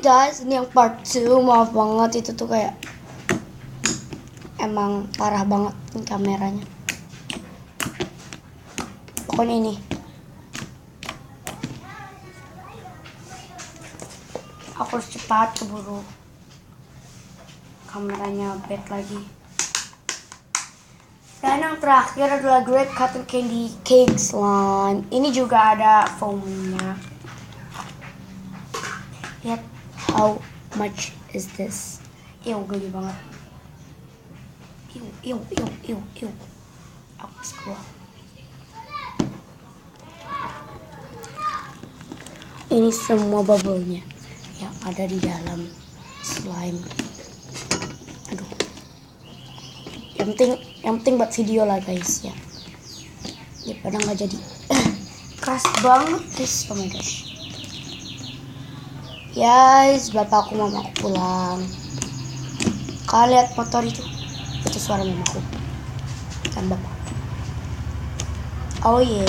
guys, ini yang part 2. Maaf banget, itu tuh kayak emang parah banget nih kameranya. Pokoknya ini aku harus cepat keburu kameranya bad lagi. Dan yang terakhir adalah grape cotton candy cake slime. Ini juga ada foamnya. Lihat how much is this? Ew, gede banget. Ew. Aku keluar. Ini semua bubble-nya yang ada di dalam slime. Aduh. Yang penting buat video lah guys ya. Daripada nggak jadi. Keras banget guys. Oh my gosh. Guys, bapakku mamaku pulang. Kalian lihat motor itu suara mamaku dan bapak. Oh yeah.